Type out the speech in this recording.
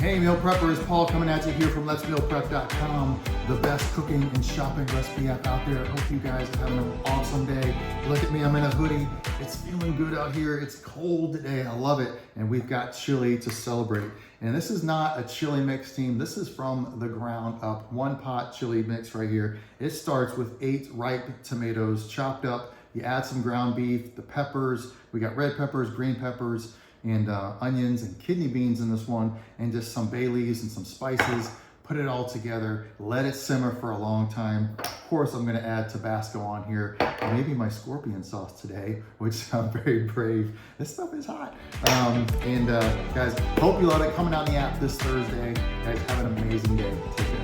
Hey meal preppers, Paul coming at you here from letsmealprep.com, the best cooking and shopping recipe app out there. I hope you guys are having an awesome day. Look at me, I'm in a hoodie. It's feeling good out here. It's cold today, I love it. And we've got chili to celebrate. And this is not a chili mix team. This is from the ground up, one pot chili mix right here. It starts with 8 ripe tomatoes chopped up. You add some ground beef, the peppers. We got red peppers, green peppers, and onions and kidney beans in this one, and just some bay leaves and some spices. Put it all together, let it simmer for a long time. Of course, I'm gonna add Tabasco on here, maybe my scorpion sauce today, which I'm very brave. This stuff is hot. Guys, hope you love it. Coming out in the app this Thursday. Guys, have an amazing day. Take care.